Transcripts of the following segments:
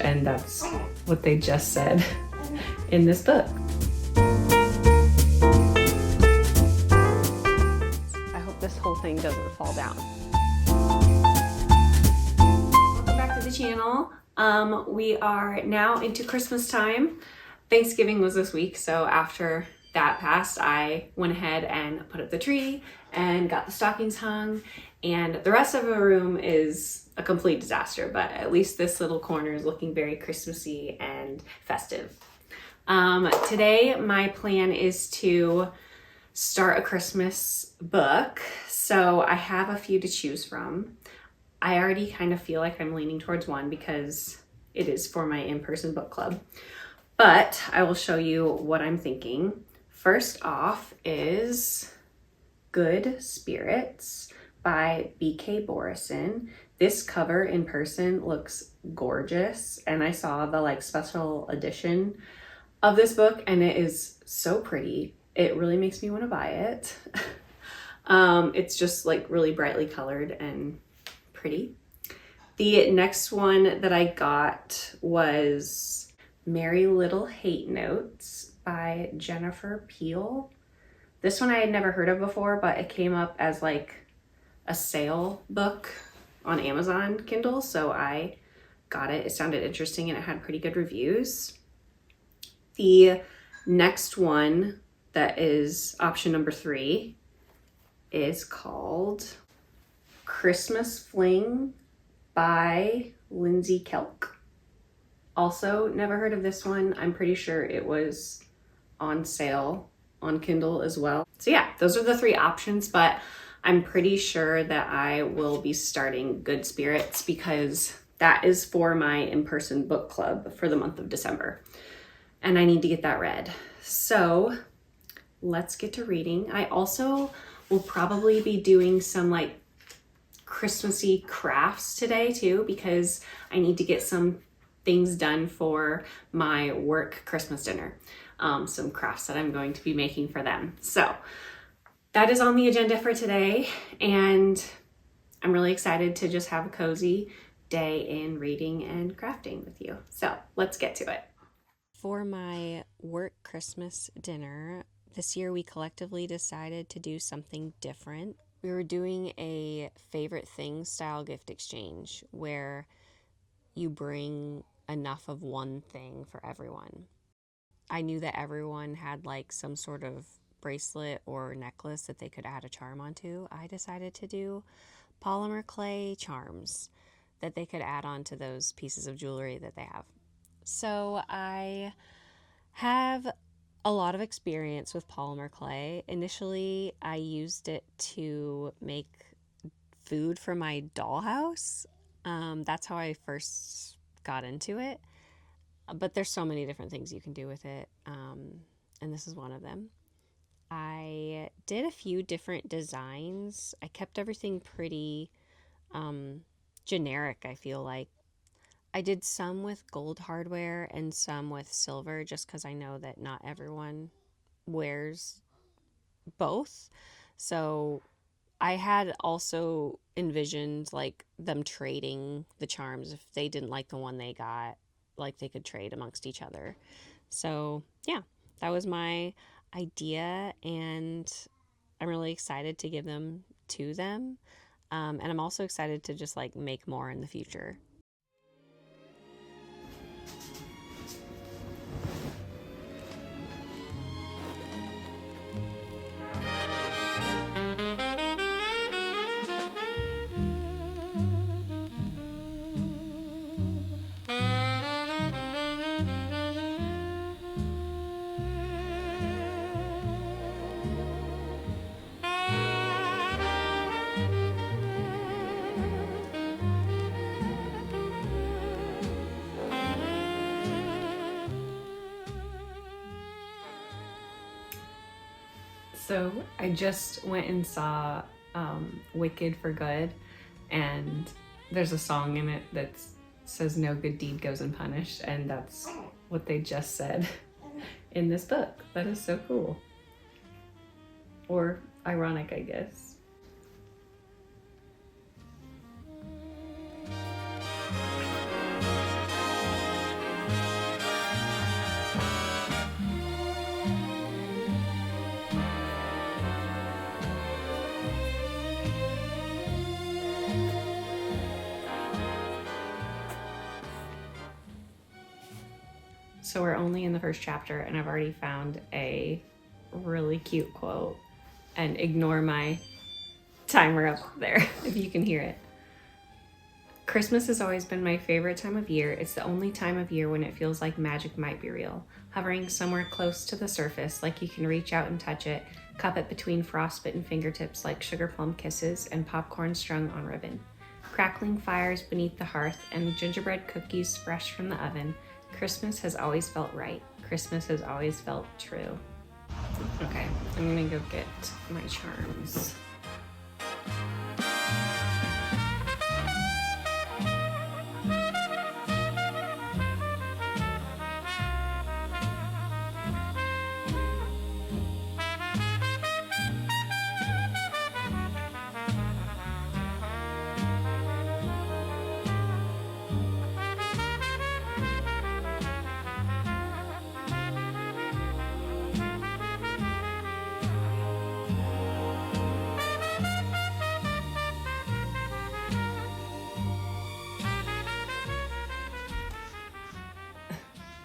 and that's what they just said in this book. I hope this whole thing doesn't fall down. Welcome back to the channel. We are now into Christmas time. Thanksgiving was this week, so after that passed, I went ahead and put up the tree and got the stockings hung, and the rest of the room is a complete disaster, but at least this little corner is looking very Christmassy and festive. Today my plan is to start a Christmas book, so I have a few to choose from. I already kind of feel like I'm leaning towards one because it is for my in-person book club, but I will show you what I'm thinking. First off is Good Spirits by BK Borison. This cover in person looks gorgeous, and I saw the special edition of this book and it is so pretty. It really makes me want to buy it. It's just really brightly colored and pretty. The next one that I got was Merry Little Hate Notes by Jennifer Peel. This one I had never heard of before, but it came up as a sale book on Amazon Kindle, so I got it. It sounded interesting and it had pretty good reviews. The next one that is option number 3 is called Christmas Fling by Lindsay Kelk. Also never heard of this one. I'm pretty sure it was on sale on Kindle as well. So yeah, those are the 3 options, but I'm pretty sure that I will be starting Good Spirits because that is for my in-person book club for the month of December. And I need to get that read. So let's get to reading. I also will probably be doing some Christmassy crafts today too, because I need to get some things done for my work Christmas dinner. Some crafts that I'm going to be making for them. So that is on the agenda for today, and I'm really excited to just have a cozy day in reading and crafting with you. So let's get to it. For my work Christmas dinner, this year we collectively decided to do something different. We were doing a favorite things style gift exchange where you bring enough of one thing for everyone. I knew that everyone had some sort of bracelet or necklace that they could add a charm onto. I decided to do polymer clay charms that they could add on to those pieces of jewelry that they have. So I have a lot of experience with polymer clay. Initially, I used it to make food for my dollhouse. That's how I first got into it. But there's so many different things you can do with it, and this is one of them. I did a few different designs. I kept everything pretty generic, I feel like. I did some with gold hardware and some with silver, just because I know that not everyone wears both. So I had also envisioned them trading the charms. If they didn't like the one they got, they could trade amongst each other. So yeah, that was my idea, and I'm really excited to give them to them. And I'm also excited to just make more in the future. So I just went and saw Wicked for Good, and there's a song in it that says no good deed goes unpunished, and that's what they just said in this book. That is so cool. Or ironic, I guess. So we're only in the first chapter and I've already found a really cute quote. And ignore my timer up there if you can hear it. Christmas has always been my favorite time of year. It's the only time of year when it feels like magic might be real. Hovering somewhere close to the surface, like you can reach out and touch it, cup it between frostbitten fingertips like sugar plum kisses and popcorn strung on ribbon. Crackling fires beneath the hearth and gingerbread cookies fresh from the oven. Christmas has always felt right. Christmas has always felt true. Okay, I'm gonna go get my charms.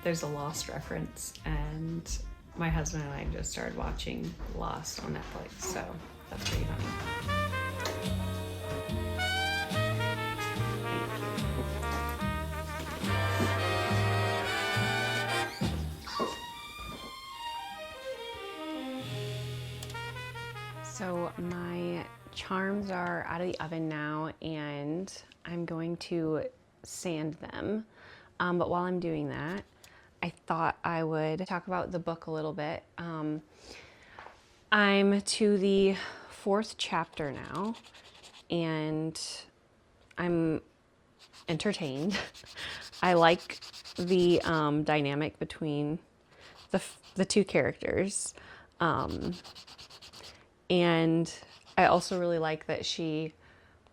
There's a Lost reference, and my husband and I just started watching Lost on Netflix, so that's pretty funny. So my charms are out of the oven now, and I'm going to sand them. But while I'm doing that, I thought I would talk about the book a little bit. I'm to the 4th chapter now, and I'm entertained. I like the dynamic between the two characters. And I also really like that she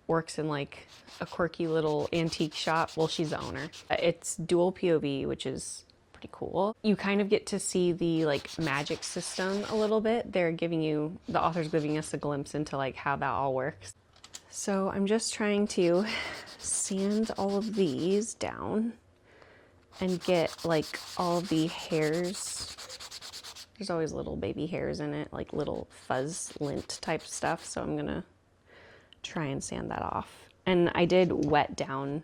works in like a quirky little antique shop. Well, she's the owner. It's dual POV, which is pretty cool. You kind of get to see the like magic system a little bit. The author's giving us a glimpse into like how that all works. So I'm just trying to sand all of these down and get like all of the hairs. There's always little baby hairs in it, like little fuzz lint type stuff. So I'm gonna try and sand that off. And I did wet down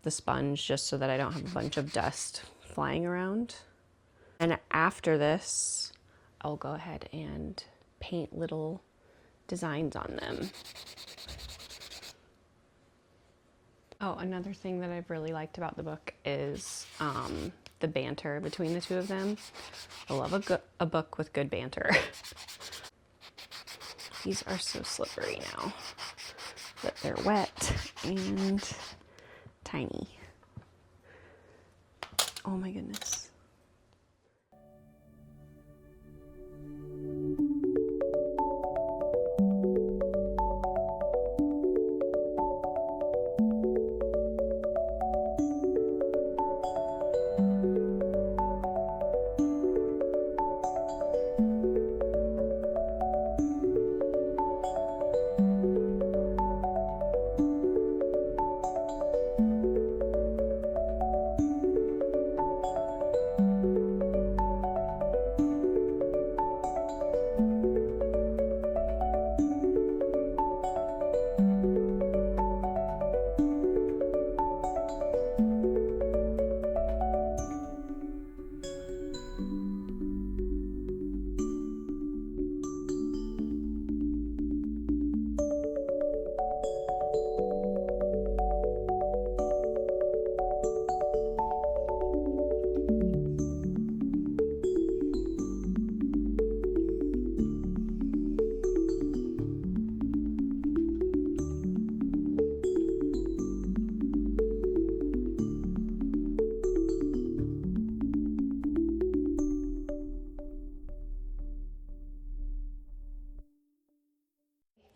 the sponge just so that I don't have a bunch of dust flying around. And after this, I'll go ahead and paint little designs on them. Oh, another thing that I've really liked about the book is the banter between the two of them. I love a book with good banter. These are so slippery now, but they're wet and tiny. Oh my goodness.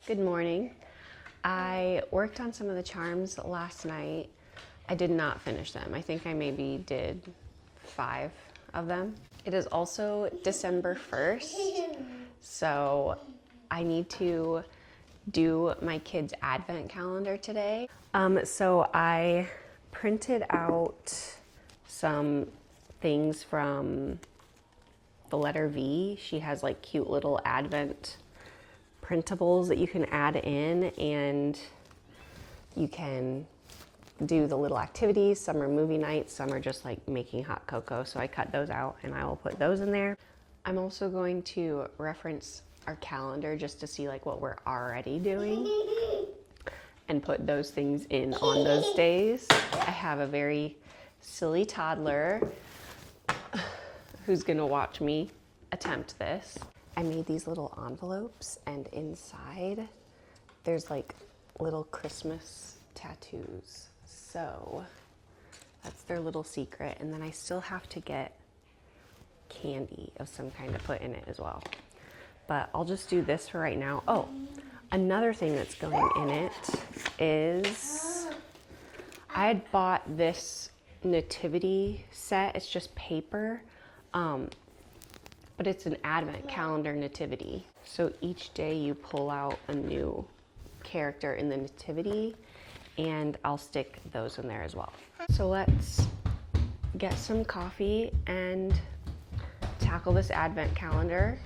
Good morning. I worked on some of the charms last night. I did not finish them. I think I maybe did 5 of them. It is also December 1st, so I need to do my kids' advent calendar today. So I printed out some things from the letter V. She has like cute little advent printables that you can add in, and you can do the little activities. Some are movie nights, some are just like making hot cocoa. So I cut those out and I will put those in there. I'm also going to reference our calendar just to see like what we're already doing and put those things in on those days. I have a very silly toddler who's gonna watch me attempt this. I made these little envelopes, and inside there's like little Christmas tattoos. So that's their little secret. And then I still have to get candy of some kind to put in it as well. But I'll just do this for right now. Oh, another thing that's going in it is I had bought this nativity set. It's just paper, but it's an advent calendar nativity. So each day you pull out a new character in the nativity, and I'll stick those in there as well. So let's get some coffee and tackle this advent calendar.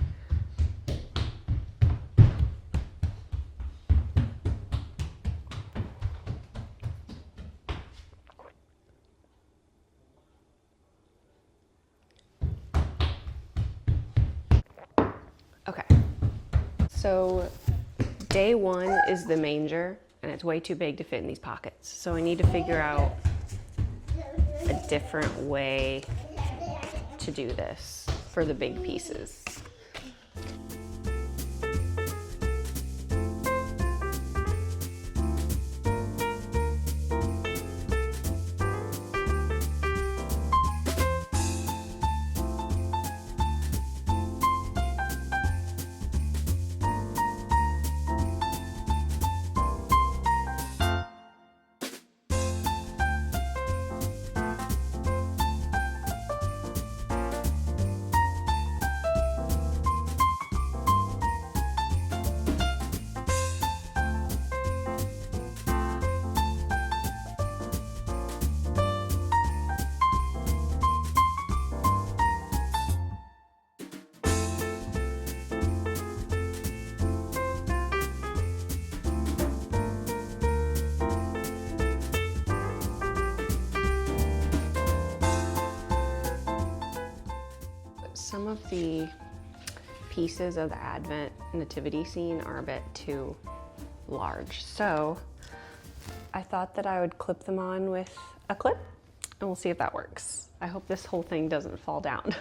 Okay, so day one is the manger, and it's way too big to fit in these pockets. So I need to figure out a different way to do this for the big pieces. Some of the pieces of the Advent nativity scene are a bit too large, so I thought that I would clip them on with a clip, and we'll see if that works. I hope this whole thing doesn't fall down.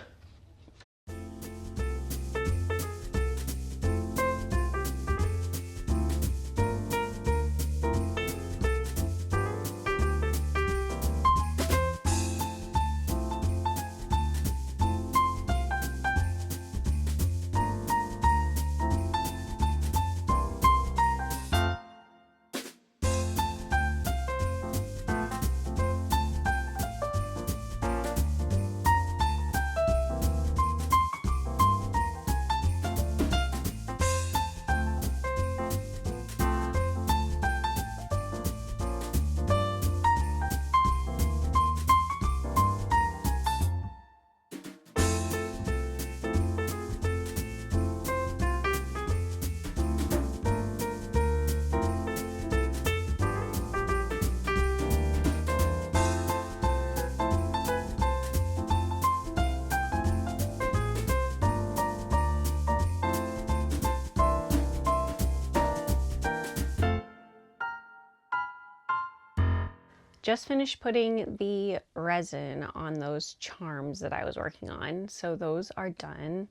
Just finished putting the resin on those charms that I was working on. So those are done,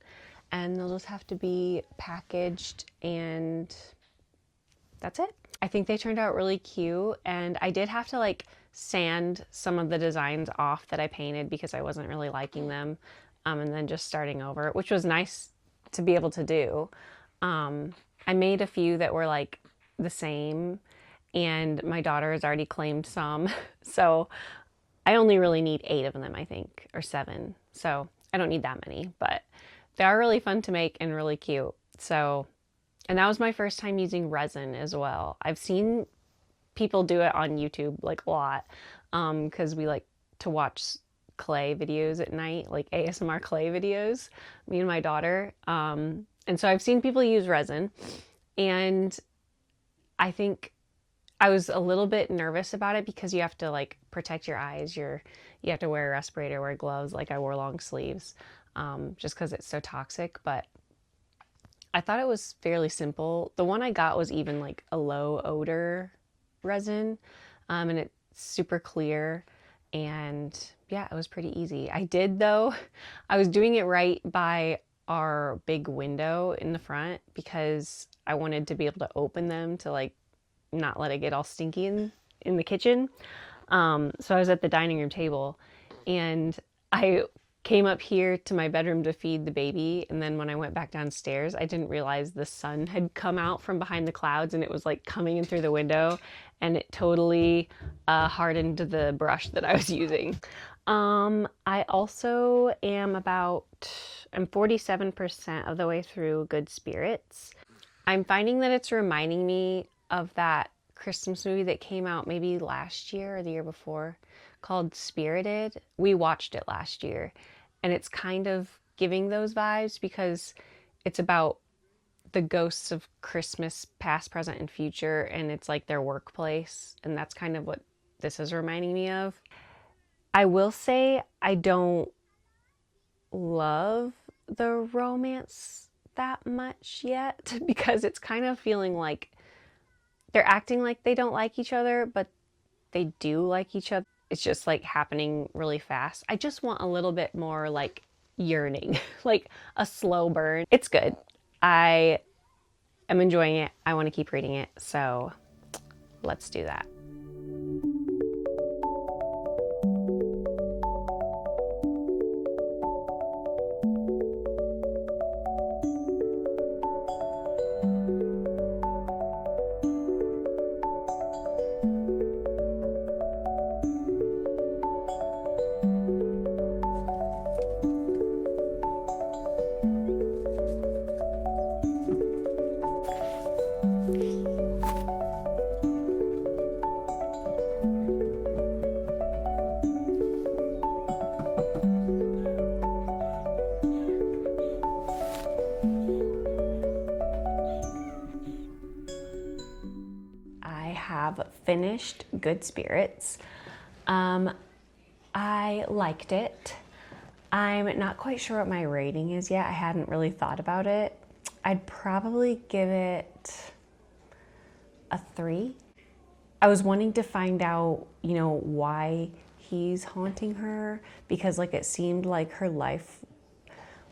and they'll just have to be packaged, and that's it. I think they turned out really cute, and I did have to like sand some of the designs off that I painted because I wasn't really liking them, and then just starting over, which was nice to be able to do. I made a few that were like the same, and my daughter has already claimed some. So I only really need 8 of them, I think, or 7. So I don't need that many, but they are really fun to make and really cute. So, and that was my first time using resin as well. I've seen people do it on YouTube like a lot, because we like to watch clay videos at night, like ASMR clay videos, me and my daughter. And so I've seen people use resin, and I think I was a little bit nervous about it because you have to like protect your eyes. You have to wear a respirator, wear gloves. Like I wore long sleeves, just because it's so toxic. But I thought it was fairly simple. The one I got was even like a low odor resin, and it's super clear. And yeah, it was pretty easy. I did though, I was doing it right by our big window in the front because I wanted to be able to open them to like not let it get all stinky in the kitchen. So I was at the dining room table, and I came up here to my bedroom to feed the baby, and then when I went back downstairs, I didn't realize the sun had come out from behind the clouds, and it was like coming in through the window, and it totally hardened the brush that I was using. I also am I'm 47% of the way through Good Spirits. I'm finding that it's reminding me of that Christmas movie that came out maybe last year or the year before called Spirited. We watched it last year, and it's kind of giving those vibes because it's about the ghosts of Christmas past, present, and future, and it's like their workplace, and that's kind of what this is reminding me of. I will say I don't love the romance that much yet because it's kind of feeling like they're acting like they don't like each other, but they do like each other. It's just like happening really fast. I just want a little bit more like yearning, like a slow burn. It's good. I am enjoying it. I want to keep reading it. So let's do that. Have finished Good Spirits. I liked it. I'm not quite sure what my rating is yet. I hadn't really thought about it. I'd probably give it a 3. I was wanting to find out, why he's haunting her, because like it seemed like her life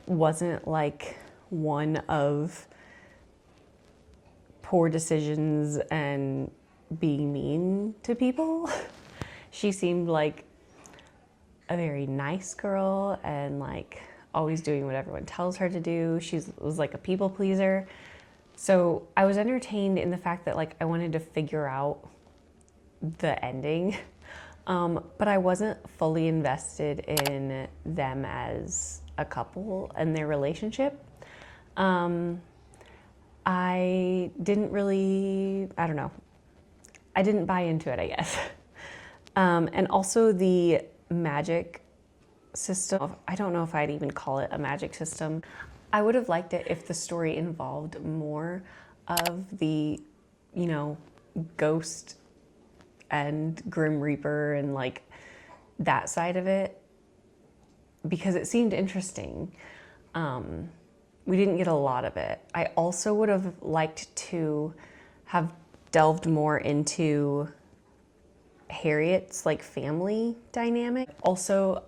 wasn't like one of poor decisions and being mean to people. She seemed like a very nice girl and like always doing what everyone tells her to do. She was like a people pleaser. So I was entertained in the fact that like I wanted to figure out the ending, but I wasn't fully invested in them as a couple and their relationship. I didn't really, I don't know. I didn't buy into it, I guess. And also the magic system, I don't know if I'd even call it a magic system. I would have liked it if the story involved more of the, ghost and Grim Reaper and like that side of it, because it seemed interesting. We didn't get a lot of it. I also would have liked to have delved more into Harriet's like family dynamic. Also,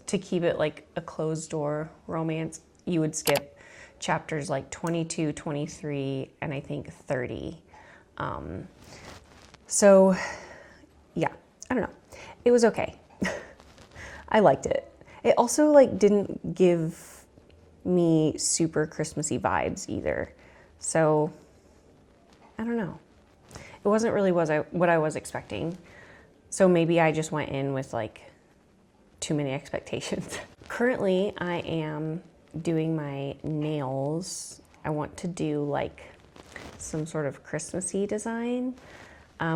to keep it like a closed door romance, you would skip chapters like 22, 23, and I think 30. So yeah, I don't know. It was okay. I liked it. It also like didn't give me super Christmassy vibes either. So I don't know. It wasn't really what I was expecting. So maybe I just went in with like too many expectations. Currently, I am doing my nails. I want to do like some sort of Christmassy design.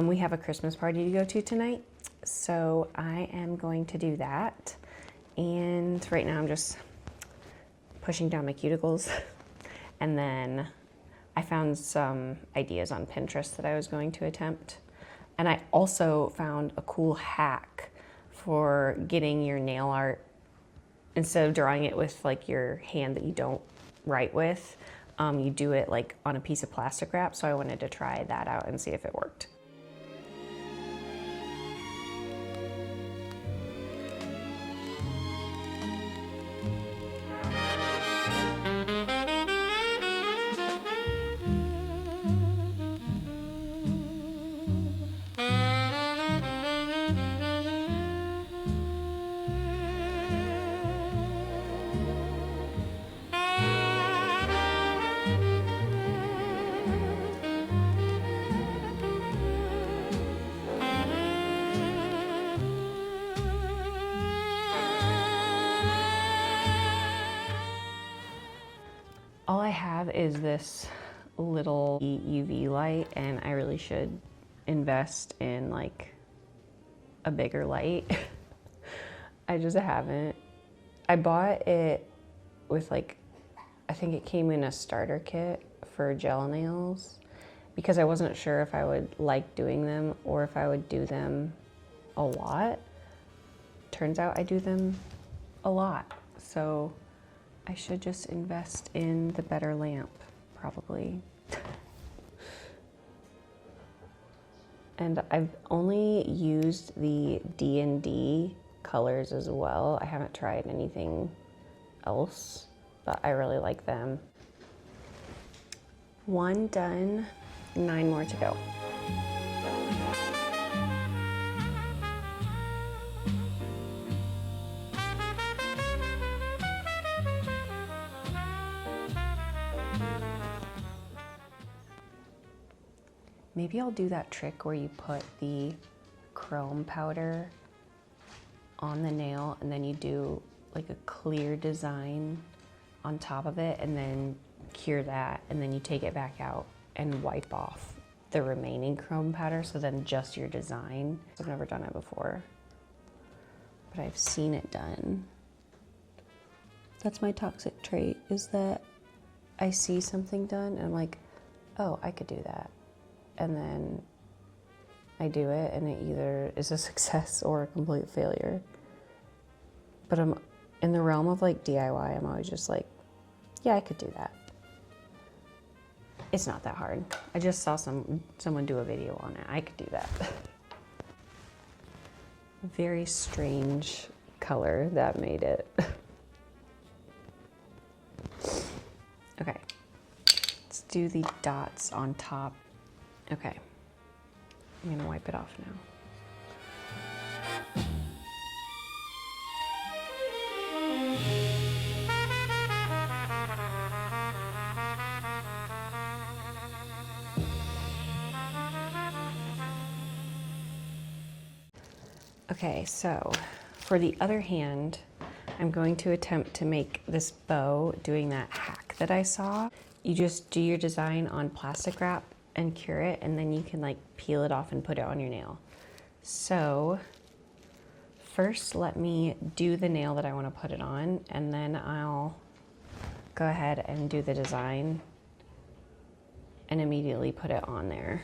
We have a Christmas party to go to tonight. So I am going to do that. And right now I'm just pushing down my cuticles. And then I found some ideas on Pinterest that I was going to attempt. And I also found a cool hack for getting your nail art, instead of drawing it with like your hand that you don't write with, you do it like on a piece of plastic wrap. So I wanted to try that out and see if it worked. All I have is this little UV light, and I really should invest in like a bigger light. I just haven't. I bought it with like, I think it came in a starter kit for gel nails because I wasn't sure if I would like doing them or if I would do them a lot. Turns out I do them a lot. So I should just invest in the better lamp, probably. And I've only used the D&D colors as well. I haven't tried anything else, but I really like them. 1 done, 9 more to go. Maybe I'll do that trick where you put the chrome powder on the nail and then you do like a clear design on top of it and then cure that, and then you take it back out and wipe off the remaining chrome powder, so then just your design. I've never done it before, but I've seen it done. That's my toxic trait, is that I see something done and I'm like, oh, I could do that. And then I do it and it either is a success or a complete failure. But I'm in the realm of like DIY, I'm always just like, yeah, I could do that. It's not that hard. I just saw someone do a video on it. I could do that. Very strange color that made it. Okay, let's do the dots on top. Okay, I'm gonna wipe it off now. Okay, so for the other hand, I'm going to attempt to make this bow doing that hack that I saw. You just do your design on plastic wrap and cure it, and then you can like peel it off and put it on your nail. So first let me do the nail that I want to put it on, and then I'll go ahead and do the design and immediately put it on there.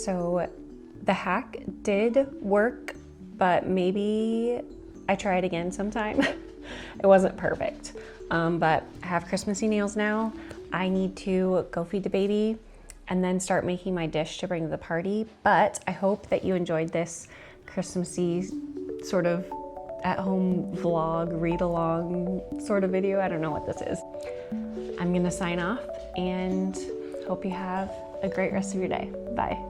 So the hack did work, but maybe I try it again sometime. It wasn't perfect, but I have Christmassy nails now. I need to go feed the baby and then start making my dish to bring to the party. But I hope that you enjoyed this Christmassy sort of at-home vlog, read-along sort of video. I don't know what this is. I'm gonna sign off and hope you have a great rest of your day. Bye.